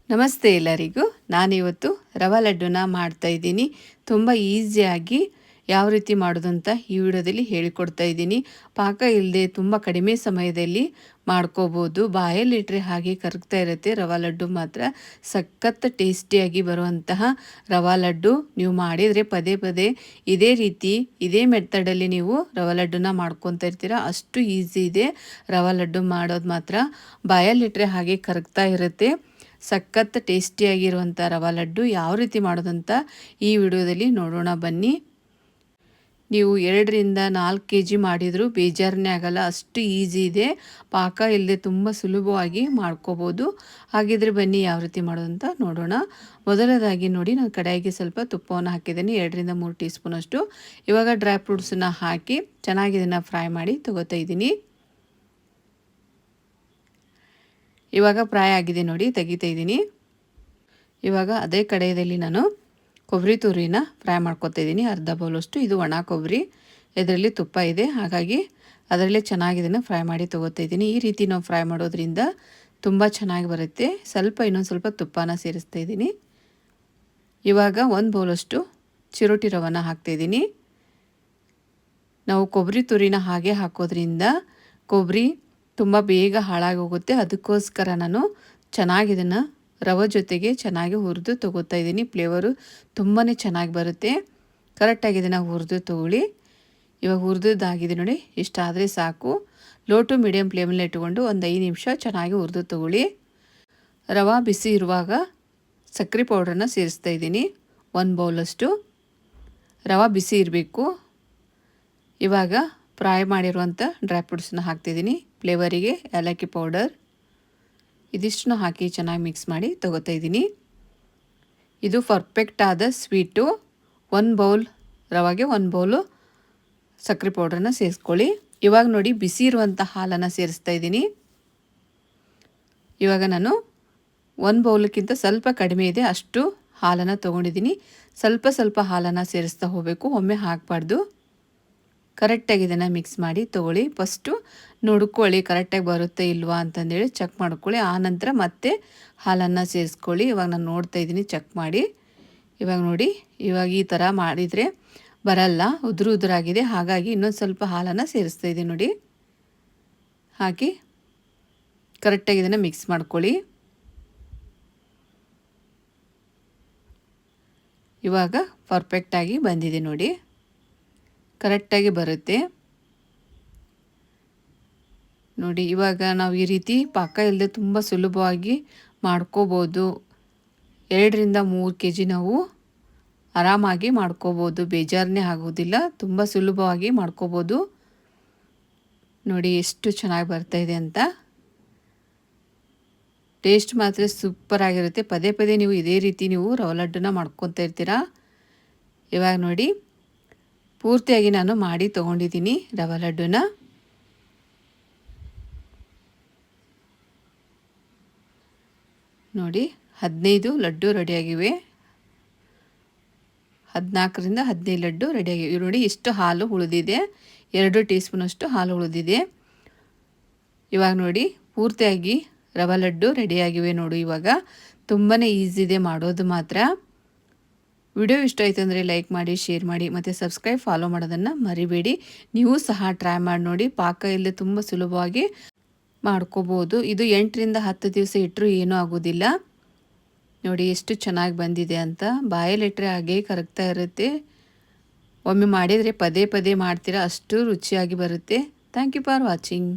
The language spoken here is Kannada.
ನಮಸ್ತೆ ಎಲ್ಲರಿಗೂ. ನಾನಿವತ್ತು ರವಾ ಲಡ್ಡುನ ಮಾಡ್ತಾ ಇದ್ದೀನಿ. ತುಂಬ ಈಸಿಯಾಗಿ ಯಾವ ರೀತಿ ಮಾಡೋದು ಅಂತ ಈ ವಿಡಿಯೋದಲ್ಲಿ ಹೇಳಿಕೊಡ್ತಾ ಇದ್ದೀನಿ. ಪಾಕ ಇಲ್ಲದೆ ತುಂಬ ಕಡಿಮೆ ಸಮಯದಲ್ಲಿ ಮಾಡ್ಕೋಬೋದು. ಬಾಯಲ್ಲಿಟ್ಟರೆ ಹಾಗೆ ಕರಗ್ತಾ ಇರುತ್ತೆ. ರವಾ ಲಡ್ಡು ಮಾತ್ರ ಸಖತ್ ಟೇಸ್ಟಿಯಾಗಿ ಬರುವಂತಹ ರವಾ ಲಡ್ಡು. ನೀವು ಮಾಡಿದರೆ ಪದೇ ಪದೇ ಇದೇ ರೀತಿ ಇದೇ ಮೆಥಡಲ್ಲಿ ನೀವು ರವಾ ಲಡ್ಡುನ ಮಾಡ್ಕೊತಾ ಇರ್ತೀರ. ಅಷ್ಟು ಈಸಿ ಇದೆ ರವಾ ಲಡ್ಡು ಮಾಡೋದು ಮಾತ್ರ. ಬಾಯಲ್ಲಿಟ್ಟರೆ ಹಾಗೆ ಕರಗ್ತಾ ಇರುತ್ತೆ. ಸಖತ್ ಟೇಸ್ಟಿಯಾಗಿರುವಂಥ ರವಾ ಲಡ್ಡು ಯಾವ ರೀತಿ ಮಾಡೋದಂತ ಈ ವಿಡಿಯೋದಲ್ಲಿ ನೋಡೋಣ ಬನ್ನಿ. ನೀವು 2ರಿಂದ 4 kg ಮಾಡಿದರೂ ಬೇಜಾರನೇ ಆಗಲ್ಲ, ಅಷ್ಟು ಈಸಿ ಇದೆ. ಪಾಕ ಇಲ್ಲದೆ ತುಂಬ ಸುಲಭವಾಗಿ ಮಾಡ್ಕೋಬೋದು. ಹಾಗಿದ್ರೆ ಬನ್ನಿ ಯಾವ ರೀತಿ ಮಾಡೋದಂತ ನೋಡೋಣ. ಮೊದಲದಾಗಿ ನೋಡಿ, ನಾನು ಕಡಾಯಿಗೆ ಸ್ವಲ್ಪ ತುಪ್ಪವನ್ನು ಹಾಕಿದ್ದೀನಿ, 2ರಿಂದ 3 ಟೀ ಸ್ಪೂನಷ್ಟು. ಇವಾಗ ಡ್ರೈ ಫ್ರೂಟ್ಸನ್ನ ಹಾಕಿ ಚೆನ್ನಾಗಿ ಇದನ್ನು ಫ್ರೈ ಮಾಡಿ ತಗೋತಾ ಇದ್ದೀನಿ. ಇವಾಗ ಫ್ರೈ ಆಗಿದೆ ನೋಡಿ, ತೆಗಿತಾ ಇದ್ದೀನಿ. ಇವಾಗ ಅದೇ ಕಡಾಯಿಯಲ್ಲಿ ನಾನು ಕೊಬ್ಬರಿ ತುರಿನ ಫ್ರೈ ಮಾಡ್ಕೊತಾ ಇದ್ದೀನಿ, ಅರ್ಧ ಬೌಲಷ್ಟು. ಇದು ಒಣ ಕೊಬ್ಬರಿ, ಇದರಲ್ಲಿ ತುಪ್ಪ ಇದೆ, ಹಾಗಾಗಿ ಅದರಲ್ಲೇ ಚೆನ್ನಾಗಿ ಇದನ್ನು ಫ್ರೈ ಮಾಡಿ ತೊಗೋತಾ ಇದ್ದೀನಿ. ಈ ರೀತಿ ನಾವು ಫ್ರೈ ಮಾಡೋದ್ರಿಂದ ತುಂಬ ಚೆನ್ನಾಗಿ ಬರುತ್ತೆ. ಇನ್ನೊಂದು ಸ್ವಲ್ಪ ತುಪ್ಪನ ಸೇರಿಸ್ತಾ ಇದ್ದೀನಿ. ಇವಾಗ 1 ಬೌಲಷ್ಟು ಚಿರೋಟಿ ರವನ ಹಾಕ್ತಾಯಿದ್ದೀನಿ. ನಾವು ಕೊಬ್ಬರಿ ತುರಿನ ಹಾಗೆ ಹಾಕೋದ್ರಿಂದ ಕೊಬ್ಬರಿ ತುಂಬ ಬೇಗ ಹಾಳಾಗಿ ಹೋಗುತ್ತೆ. ಅದಕ್ಕೋಸ್ಕರ ನಾನು ಚೆನ್ನಾಗಿ ಇದನ್ನು ರವೆ ಜೊತೆಗೆ ಚೆನ್ನಾಗಿ ಹುರಿದು ತೊಗೋತಾ ಇದ್ದೀನಿ. ಫ್ಲೇವರು ತುಂಬಾ ಚೆನ್ನಾಗಿ ಬರುತ್ತೆ. ಕರೆಕ್ಟಾಗಿ ಇದನ್ನು ಹುರಿದು ತೊಗೊಳ್ಳಿ. ಇವಾಗ ಹುರಿದಾಗಿದೆ ನೋಡಿ, ಇಷ್ಟಾದರೆ ಸಾಕು. ಲೋ ಟು ಮೀಡಿಯಮ್ ಫ್ಲೇಮಲ್ಲಿ ಇಟ್ಕೊಂಡು ಒಂದು 5 ನಿಮಿಷ ಚೆನ್ನಾಗಿ ಹುರಿದು ತೊಗೊಳ್ಳಿ. ರವೆ ಬಿಸಿ ಇರುವಾಗ ಸಕ್ಕರೆ ಪೌಡ್ರನ್ನ ಸೇರಿಸ್ತಾ ಇದ್ದೀನಿ, 1 ಬೌಲಷ್ಟು. ರವೆ ಬಿಸಿ ಇರಬೇಕು. ಇವಾಗ ಫ್ರೈ ಮಾಡಿರುವಂಥ ಡ್ರೈ ಫ್ರೂಟ್ಸನ್ನ ಹಾಕ್ತಿದ್ದೀನಿ. ಫ್ಲೇವರಿಗೆ ಏಲಕ್ಕಿ ಪೌಡರ್ ಇದಿಷ್ಟನ್ನು ಹಾಕಿ ಚೆನ್ನಾಗಿ ಮಿಕ್ಸ್ ಮಾಡಿ ತೊಗೋತಾ ಇದ್ದೀನಿ. ಇದು ಪರ್ಫೆಕ್ಟ್ ಆದ ಸ್ವೀಟು. 1 ಬೌಲ್ ರವೆಗೆ 1 ಬೌಲು ಸಕ್ಕರೆ ಪೌಡ್ರನ್ನ ಸೇರಿಸ್ಕೊಳ್ಳಿ. ಇವಾಗ ನೋಡಿ, ಬಿಸಿ ಇರುವಂಥ ಹಾಲನ್ನು ಸೇರಿಸ್ತಾ ಇದ್ದೀನಿ. ಇವಾಗ ನಾನು 1 ಬೌಲಕ್ಕಿಂತ ಸ್ವಲ್ಪ ಕಡಿಮೆ ಇದೆ ಅಷ್ಟು ಹಾಲನ್ನು ತೊಗೊಂಡಿದ್ದೀನಿ. ಸ್ವಲ್ಪ ಹಾಲನ್ನು ಸೇರಿಸ್ತಾ ಹೋಗಬೇಕು, ಒಮ್ಮೆ ಹಾಕಬಾರ್ದು. ಕರೆಕ್ಟಾಗಿ ಇದನ್ನು ಮಿಕ್ಸ್ ಮಾಡಿ ತೊಗೊಳ್ಳಿ. ಫಸ್ಟು ನೋಡ್ಕೊಳ್ಳಿ ಕರೆಕ್ಟಾಗಿ ಬರುತ್ತೆ ಇಲ್ವಾ ಅಂತಂದೇಳಿ ಚೆಕ್ ಮಾಡ್ಕೊಳ್ಳಿ. ಆನಂತರ ಮತ್ತೆ ಹಾಲನ್ನು ಸೇರಿಸ್ಕೊಳ್ಳಿ. ಇವಾಗ ನಾನು ನೋಡ್ತಾ ಇದ್ದೀನಿ, ಚೆಕ್ ಮಾಡಿ. ಇವಾಗ ನೋಡಿ, ಇವಾಗ ಈ ಥರ ಮಾಡಿದರೆ ಬರಲ್ಲ, ಉದುರಾಗಿದೆ. ಹಾಗಾಗಿ ಇನ್ನೊಂದು ಸ್ವಲ್ಪ ಹಾಲನ್ನು ಸೇರಿಸ್ತಾ ಇದ್ದೀನಿ ನೋಡಿ. ಹಾಕಿ ಕರೆಕ್ಟಾಗಿ ಇದನ್ನು ಮಿಕ್ಸ್ ಮಾಡ್ಕೊಳ್ಳಿ. ಇವಾಗ ಪರ್ಫೆಕ್ಟಾಗಿ ಬಂದಿದೆ ನೋಡಿ, ಕರೆಕ್ಟಾಗಿ ಬರುತ್ತೆ ನೋಡಿ. ಇವಾಗ ನಾವು ಈ ರೀತಿ ಪಾಕ ಇಲ್ಲದೆ ತುಂಬ ಸುಲಭವಾಗಿ ಮಾಡ್ಕೋಬೋದು. 2ರಿಂದ 3 kg ನಾವು ಆರಾಮಾಗಿ ಮಾಡ್ಕೋಬೋದು, ಬೇಜಾರನೇ ಆಗೋದಿಲ್ಲ. ತುಂಬ ಸುಲಭವಾಗಿ ಮಾಡ್ಕೋಬೋದು ನೋಡಿ, ಎಷ್ಟು ಚೆನ್ನಾಗಿ ಬರ್ತಾಯಿದೆ ಅಂತ. ಟೇಸ್ಟ್ ಮಾತ್ರ ಸೂಪರ್ ಆಗಿರುತ್ತೆ. ಪದೇ ಪದೇ ನೀವು ಇದೇ ರೀತಿ ನೀವು ರವೆ ಲಡ್ಡುನ ಮಾಡ್ಕೊತಾ ಇರ್ತೀರಾ. ಇವಾಗ ನೋಡಿ, ಪೂರ್ತಿಯಾಗಿ ನಾನು ಮಾಡಿ ತೊಗೊಂಡಿದ್ದೀನಿ ರವೆ ಲಡ್ಡುನ. ನೋಡಿ, 15 ಲಡ್ಡು ರೆಡಿಯಾಗಿವೆ. 14ರಿಂದ 15 ಲಡ್ಡು ರೆಡಿಯಾಗಿವೆ ನೋಡಿ. ಇಷ್ಟು ಹಾಲು ಉಳಿದಿದೆ, 2 ಟೀ ಸ್ಪೂನಷ್ಟು ಹಾಲು ಉಳಿದಿದೆ. ಇವಾಗ ನೋಡಿ, ಪೂರ್ತಿಯಾಗಿ ರವೆ ಲಡ್ಡು ರೆಡಿಯಾಗಿವೆ ನೋಡಿ. ಇವಾಗ ತುಂಬಾ ಈಸಿ ಇದೆ ಮಾಡೋದು ಮಾತ್ರ. ವಿಡಿಯೋ ಇಷ್ಟ ಆಯಿತು ಅಂದರೆ ಲೈಕ್ ಮಾಡಿ, ಶೇರ್ ಮಾಡಿ, ಮತ್ತು ಸಬ್ಸ್ಕ್ರೈಬ್ ಫಾಲೋ ಮಾಡೋದನ್ನು ಮರಿಬೇಡಿ. ನೀವು ಸಹ ಟ್ರೈ ಮಾಡಿ ನೋಡಿ. ಪಾಕ ಇಲ್ಲದೆ ತುಂಬ ಸುಲಭವಾಗಿ ಮಾಡ್ಕೋಬೋದು. ಇದು 8ರಿಂದ 10 ದಿವಸ ಇಟ್ಟರೂ ಏನೂ ಆಗೋದಿಲ್ಲ ನೋಡಿ. ಎಷ್ಟು ಚೆನ್ನಾಗಿ ಬಂದಿದೆ ಅಂತ. ಬಾಯಲ್ಲಿಟ್ಟರೆ ಹಾಗೆ ಕರಗ್ತಾ ಇರುತ್ತೆ. ಒಮ್ಮೆ ಮಾಡಿದರೆ ಪದೇ ಪದೇ ಮಾಡ್ತೀರಾ, ಅಷ್ಟು ರುಚಿಯಾಗಿ ಬರುತ್ತೆ. Thank you for watching.